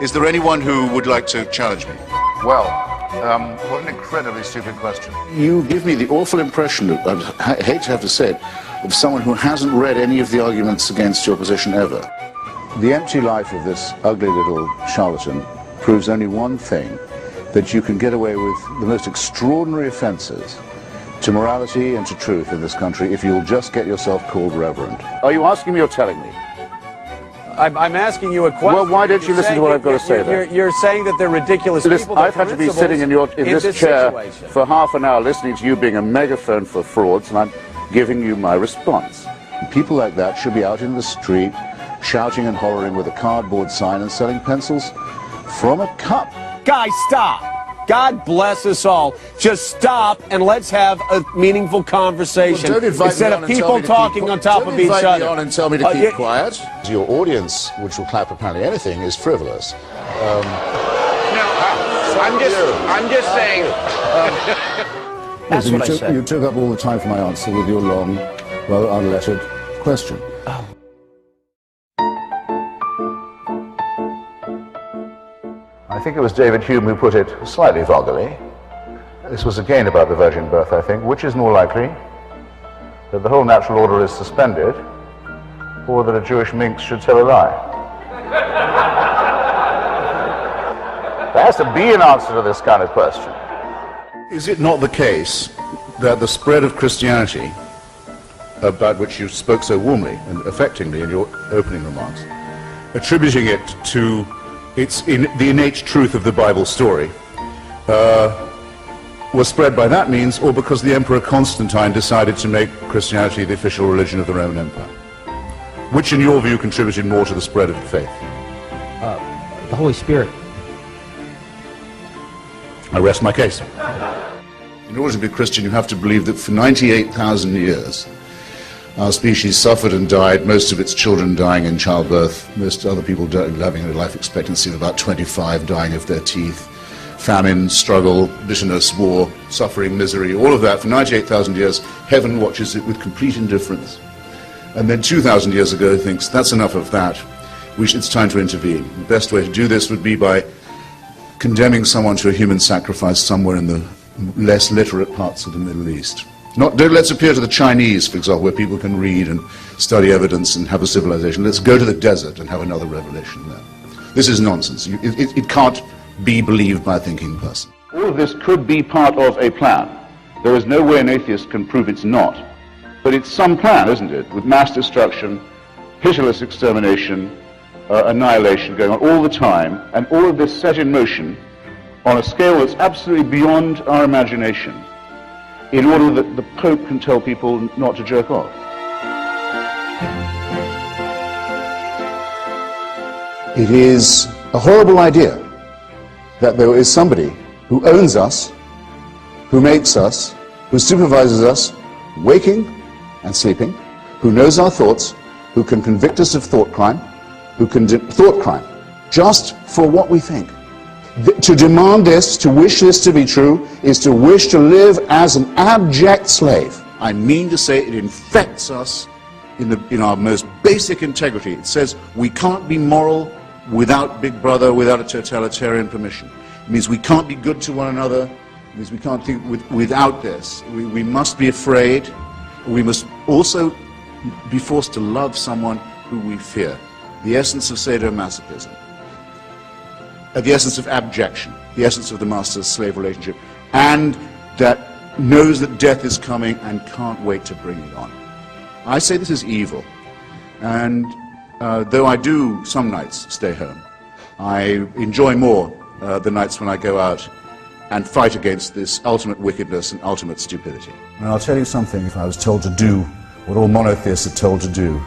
Is there anyone who would like to challenge me? Well, what an incredibly stupid question. You give me the awful impression, I hate to have to say it, of someone who hasn't read any of the arguments against your position ever. The empty life of this ugly little charlatan proves only one thing, that you can get away with the most extraordinary offences to morality and to truth in this country if you'll just get yourself called reverend. Are you asking me or telling me? I'm asking you a question. Well, why don't you listen to what I've got to say then? You're saying that they're ridiculous people. I've had to be sitting in this chair for half an hour listening to you being a megaphone for frauds, and I'm giving you my response. People like that should be out in the street shouting and hollering with a cardboard sign and selling pencils from a cup. Guys, stop. God bless us all. Just stop and let's have a meaningful conversation. Well, don't invite instead me on of and tell people me to talking keep, on top of each Don't other. invite me on and tell me to keep quiet. Your audience, which will clap apparently anything, is frivolous. No, I'm just saying. That's what I said. You took up all the time for my answer with your long, rather unlettered question. Oh. I think it was David Hume who put it slightly vulgarly. This was again about the virgin birth, I think. Which is more likely, that the whole natural order is suspended, or that a Jewish minx should tell a lie? There has to be an answer to this kind of question. Is it not the case that the spread of Christianity, about which you spoke so warmly and affectingly in your opening remarks, attributing it to the innate truth of the Bible story, was spread by that means, or because the Emperor Constantine decided to make Christianity the official religion of the Roman Empire? Which, in your view, contributed more to the spread of the faith? The Holy Spirit. I rest my case. In order to be Christian, you have to believe that for 98,000 years, our species suffered and died, most of its children dying in childbirth, most other people having a life expectancy of about 25, dying of their teeth, famine, struggle, bitterness, war, suffering, misery, all of that for 98,000 years. Heaven watches it with complete indifference. And then 2,000 years ago thinks, that's enough of that, it's time to intervene. The best way to do this would be by condemning someone to a human sacrifice somewhere in the less literate parts of the Middle East. Let's appear to the Chinese, for example, where people can read and study evidence and have a civilization. Let's go to the desert and have another revelation there. This is nonsense. It can't be believed by a thinking person. All of this could be part of a plan. There is no way an atheist can prove it's not. But it's some plan, isn't it? With mass destruction, pitiless extermination, annihilation going on all the time, and all of this set in motion on a scale that's absolutely beyond our imagination, in order that the Pope can tell people not to jerk off. It is a horrible idea that there is somebody who owns us, who makes us, who supervises us, waking and sleeping, who knows our thoughts, who can convict us of thought crime, thought crime, just for what we think. To demand this, to wish this to be true, is to wish to live as an abject slave. I mean to say it infects us in our most basic integrity. It says we can't be moral without Big Brother, without a totalitarian permission. It means we can't be good to one another. It means we can't think without this. We must be afraid. We must also be forced to love someone who we fear. The essence of sadomasochism. The essence of abjection, the essence of the master-slave relationship, and that knows that death is coming and can't wait to bring it on. I say this is evil, and though I do some nights stay home, I enjoy more the nights when I go out and fight against this ultimate wickedness and ultimate stupidity. And I'll tell you something, if I was told to do what all monotheists are told to do,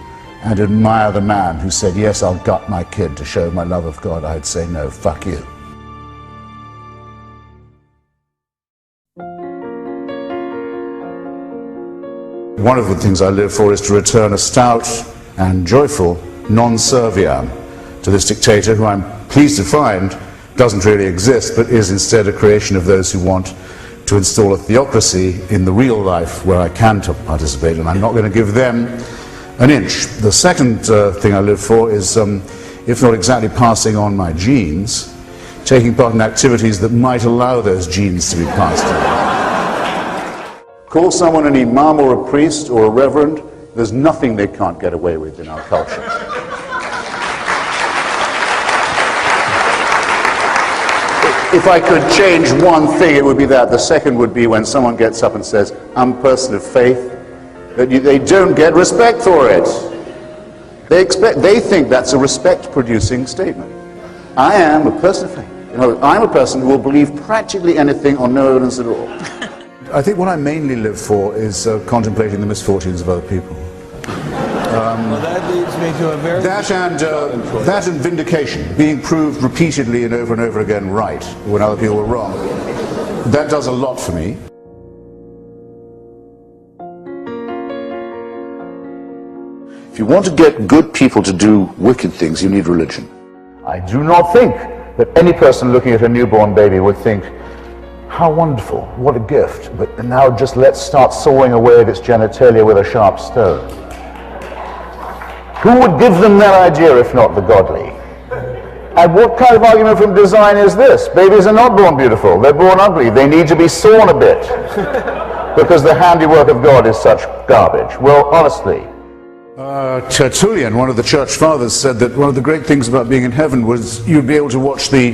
and admire the man who said, yes, I'll gut my kid to show my love of God, I'd say, no, fuck you. One of the things I live for is to return a stout and joyful non-serviam to this dictator who I'm pleased to find doesn't really exist, but is instead a creation of those who want to install a theocracy in the real life where I can participate, and I'm not going to give them an inch. The second thing I live for is if not exactly passing on my genes, taking part in activities that might allow those genes to be passed on. Call someone an imam or a priest or a reverend, there's nothing they can't get away with in our culture. If I could change one thing, it would be that. The second would be when someone gets up and says, I'm a person of faith, that they don't get respect for it. They think that's a respect-producing statement. I am a person of faith. You know, I'm a person who will believe practically anything on no evidence at all. I think what I mainly live for is contemplating the misfortunes of other people. Well, that leads me to a very... That and vindication, being proved repeatedly and over again right when other people were wrong. That does a lot for me. If you want to get good people to do wicked things, you need religion. I do not think that any person looking at a newborn baby would think, how wonderful, what a gift, but now just let's start sawing away at its genitalia with a sharp stone. Who would give them that idea if not the godly? And what kind of argument from design is this? Babies are not born beautiful, they're born ugly. They need to be sawn a bit because the handiwork of God is such garbage. Well, honestly. Tertullian, one of the church fathers, said that one of the great things about being in heaven was you'd be able to watch the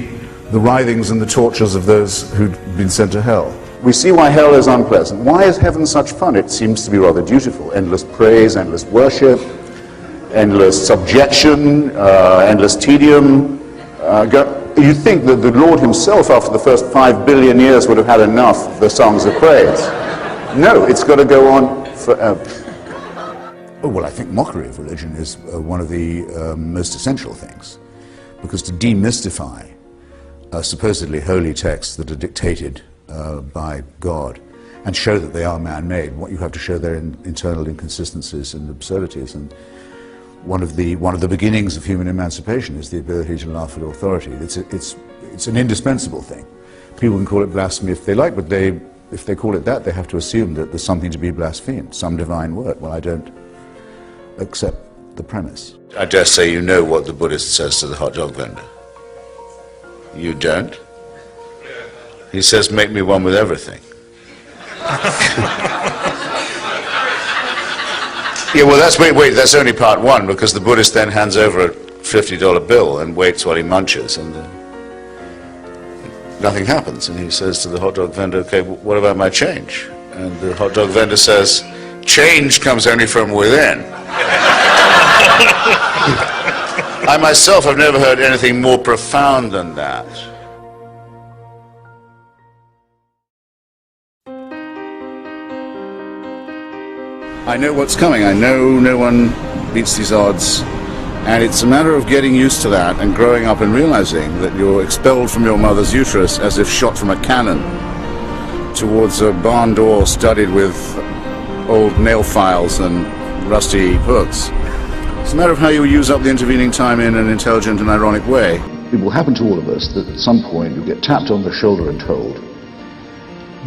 writhings and the tortures of those who'd been sent to hell. We see why hell is unpleasant. Why is heaven such fun? It seems to be rather dutiful. Endless praise, endless worship, endless subjection, endless tedium. You'd think that the Lord himself, after the first 5 billion years, would have had enough of the songs of praise. No, it's got to go on forever. Oh, well, I think mockery of religion is one of the most essential things, because to demystify supposedly holy texts that are dictated by God and show that they are man-made, what you have to show their internal inconsistencies and absurdities. And one of the beginnings of human emancipation is the ability to laugh at authority. It's an indispensable thing. People can call it blasphemy if they like, but if they call it that, they have to assume that there's something to be blasphemed, some divine word. Well, I don't accept the premise. I dare say you know what the Buddhist says to the hot dog vendor. You don't? He says, make me one with everything. Yeah, well, wait, that's only part one, because the Buddhist then hands over a $50 bill and waits while he munches, and nothing happens. And he says to the hot dog vendor, okay, what about my change? And the hot dog vendor says, change comes only from within. I myself have never heard anything more profound than that. I know what's coming. I know no one beats these odds. And it's a matter of getting used to that and growing up and realizing that you're expelled from your mother's uterus as if shot from a cannon towards a barn door studded with old nail files and rusty hooks. It's a matter of how you use up the intervening time in an intelligent and ironic way. It will happen to all of us that at some point you get tapped on the shoulder and told,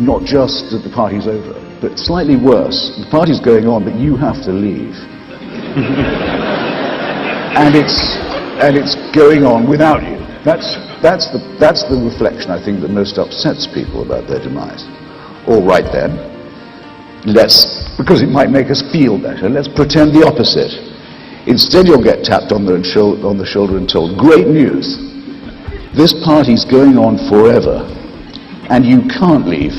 not just that the party's over, but slightly worse, the party's going on, but you have to leave. and it's going on without you. That's the reflection, I think, that most upsets people about their demise. All right then, because it might make us feel better, let's pretend the opposite. Instead you'll get tapped on the shoulder and told, great news, this party's going on forever, and you can't leave.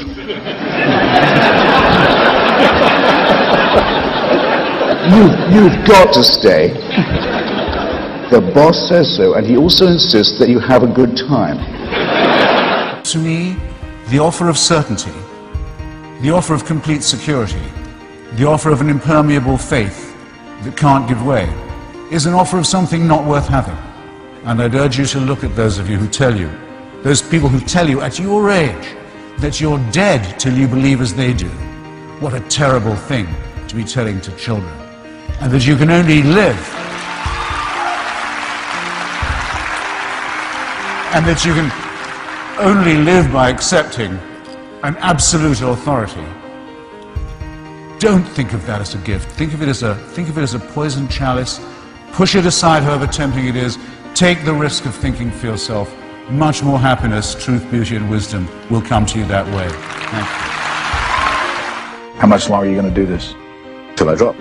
You've got to stay. The boss says so, and he also insists that you have a good time. To me, the offer of certainty, the offer of complete security, the offer of an impermeable faith that can't give way, is an offer of something not worth having. And I'd urge you to look at those of you who tell you, those people who tell you at your age, that you're dead till you believe as they do. What a terrible thing to be telling to children. And that you can only live, and that you can only live by accepting an absolute authority. Don't think of that as a gift. Think of it as a poisoned chalice. Push it aside, however tempting it is. Take the risk of thinking for yourself. Much more happiness, truth, beauty, and wisdom will come to you that way. Thank you. How much longer are you going to do this? Till I drop.